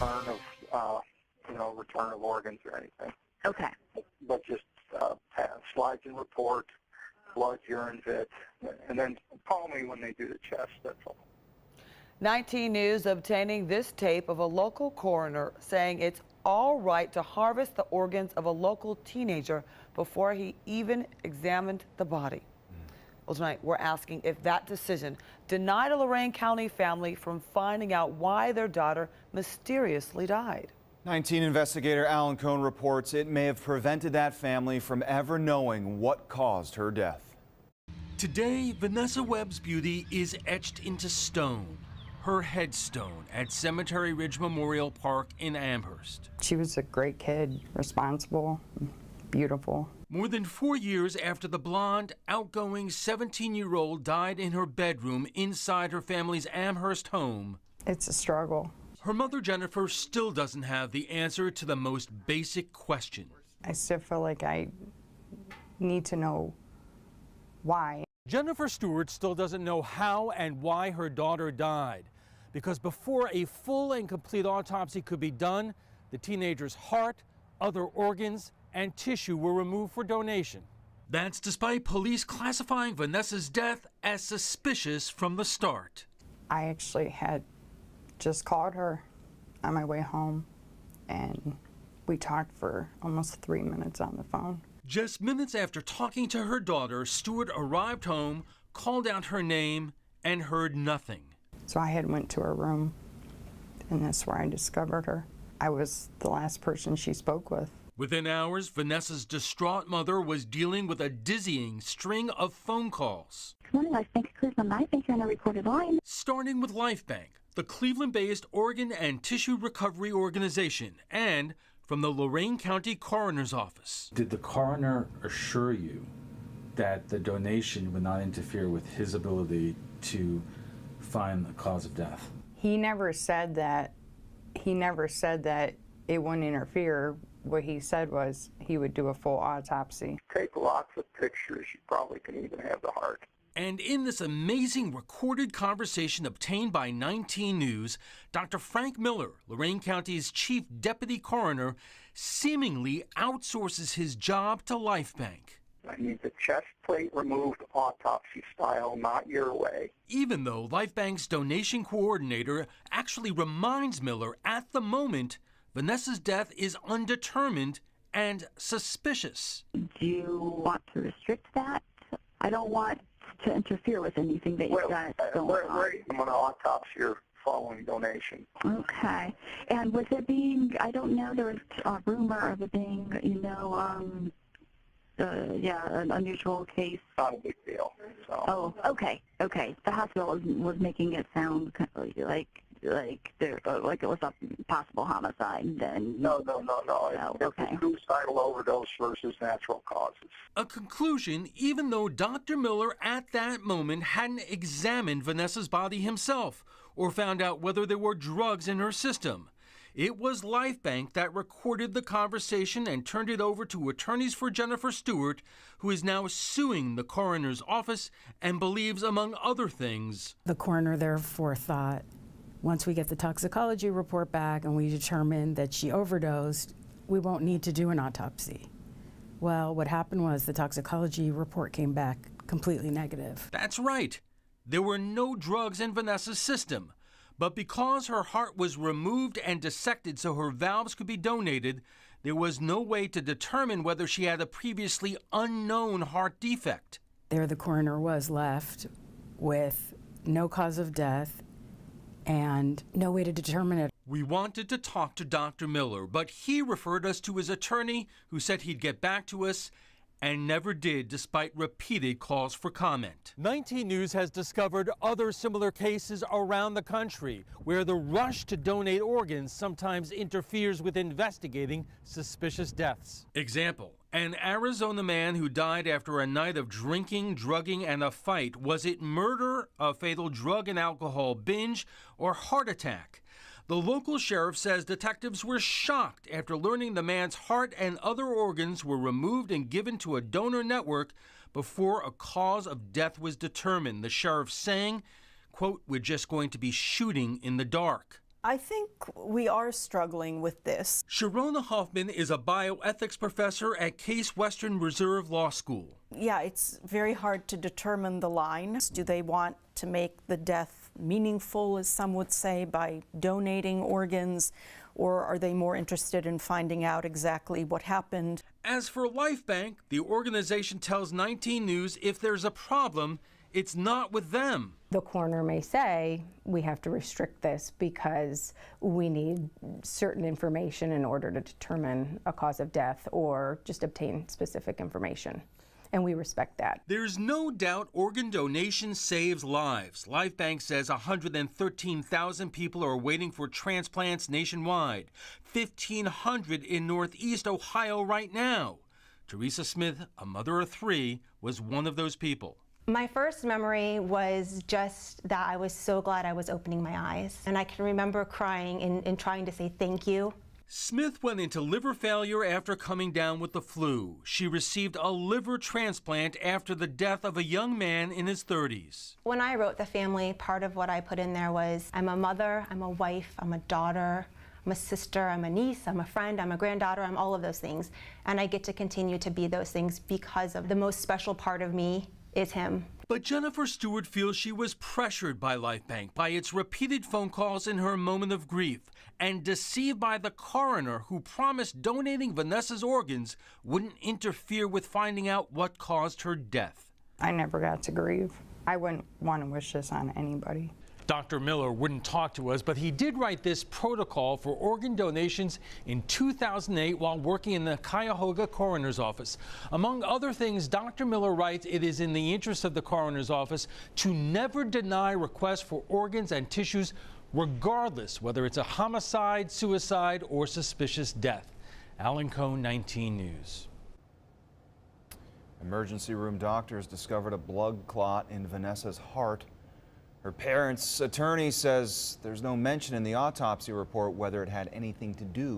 return of organs or anything. Okay. But just slides and report, blood, urine, vit, and then call me when they do the chest, that's all. 19 News obtaining this tape of a local coroner saying it's all right to harvest the organs of a local teenager before he even examined the body. Well, tonight we're asking if that decision denied a Lorain County family from finding out why their daughter mysteriously died. 19 investigator Alan Cohn reports it may have prevented that family from ever knowing what caused her death. Today, Vanessa Webb's beauty is etched into stone. Her headstone at Cemetery Ridge Memorial Park in Amherst. She was a great kid, responsible, beautiful. More than 4 years after the blonde, outgoing 17-year-old died in her bedroom inside her family's Amherst home. It's a struggle. Her mother, Jennifer, still doesn't have the answer to the most basic question. I still feel like I need to know why. Jennifer Stewart still doesn't know how and why her daughter died, because before a full and complete autopsy could be done, the teenager's heart, other organs, and tissue were removed for donation. That's despite police classifying Vanessa's death as suspicious from the start. I actually had just called her on my way home, and we talked for almost 3 minutes on the phone. Just minutes after talking to her daughter, Stewart arrived home, called out her name, and heard nothing. So I had went to her room, and that's where I discovered her. I was the last person she spoke with. Within hours, Vanessa's distraught mother was dealing with a dizzying string of phone calls. Good morning, Life Bank of Cleveland. I think you're on a recorded line. Starting with LifeBank, the Cleveland-based organ and tissue recovery organization, and from the Lorain County Coroner's Office. Did the coroner assure you that the donation would not interfere with his ability to find the cause of death? He never said that. He never said that it wouldn't interfere. What he said was he would do a full autopsy. Take lots of pictures. You probably can even have the heart. And in this amazing recorded conversation obtained by 19 News, Dr. Frank Miller, Lorain County's chief deputy coroner, seemingly outsources his job to LifeBank. I need the chest plate removed autopsy style, not your way. Even though LifeBank's donation coordinator actually reminds Miller at the moment Vanessa's death is undetermined and suspicious. Do you want to restrict that? I don't want to interfere with anything that you've got going on. I'm going to autopsy your following donation. Okay. And was it being, I don't know, there was a rumor of it being, an unusual case. Not a big deal. So. Oh, okay. The hospital was making it sound like it was a possible homicide. Then No. Okay. It's suicidal overdose versus natural causes. A conclusion, even though Dr. Miller at that moment hadn't examined Vanessa's body himself or found out whether there were drugs in her system. It was LifeBank that recorded the conversation and turned it over to attorneys for Jennifer Stewart, who is now suing the coroner's office and believes, among other things, the coroner therefore thought, once we get the toxicology report back and we determine that she overdosed, we won't need to do an autopsy. Well, what happened was the toxicology report came back completely negative. That's right. There were no drugs in Vanessa's system. But because her heart was removed and dissected so her valves could be donated, there was no way to determine whether she had a previously unknown heart defect. There the coroner was left with no cause of death and no way to determine it. We wanted to talk to Dr. Miller, but he referred us to his attorney, who said he'd get back to us, and never did, despite repeated calls for comment. 19 News has discovered other similar cases around the country where the rush to donate organs sometimes interferes with investigating suspicious deaths. Example, an Arizona man who died after a night of drinking, drugging, and a fight. Was it murder, a fatal drug and alcohol binge, or heart attack? The local sheriff says detectives were shocked after learning the man's heart and other organs were removed and given to a donor network before a cause of death was determined. The sheriff saying, quote, "We're just going to be shooting in the dark." I think we are struggling with this. Sharona Hoffman is a bioethics professor at Case Western Reserve Law School. Yeah, it's very hard to determine the line. Do they want to make the death meaningful, as some would say, by donating organs, or are they more interested in finding out exactly what happened? As for LifeBank, the organization tells 19 News if there's a problem, it's not with them. The coroner may say, we have to restrict this because we need certain information in order to determine a cause of death or just obtain specific information. And we respect that. There's no doubt organ donation saves lives. LifeBank says 113,000 people are waiting for transplants nationwide, 1,500 in Northeast Ohio right now. Teresa Smith, a mother of 3, was one of those people. My first memory was just that I was so glad I was opening my eyes. And I can remember crying and trying to say thank you. Smith went into liver failure after coming down with the flu. She received a liver transplant after the death of a young man in his 30s. When I wrote the family, part of what I put in there was, I'm a mother, I'm a wife, I'm a daughter, I'm a sister, I'm a niece, I'm a friend, I'm a granddaughter, I'm all of those things. And I get to continue to be those things because of the most special part of me is him. But Jennifer Stewart feels she was pressured by LifeBank, by its repeated phone calls in her moment of grief, and deceived by the coroner who promised donating Vanessa's organs wouldn't interfere with finding out what caused her death. I never got to grieve. I wouldn't want to wish this on anybody. Dr. Miller wouldn't talk to us, but he did write this protocol for organ donations in 2008 while working in the Cuyahoga coroner's office. Among other things, Dr. Miller writes it is in the interest of the coroner's office to never deny requests for organs and tissues, regardless whether it's a homicide, suicide, or suspicious death. Alan Cohn, 19 News. Emergency room doctors discovered a blood clot in Vanessa's heart. Her parents' attorney says there's no mention in the autopsy report whether it had anything to do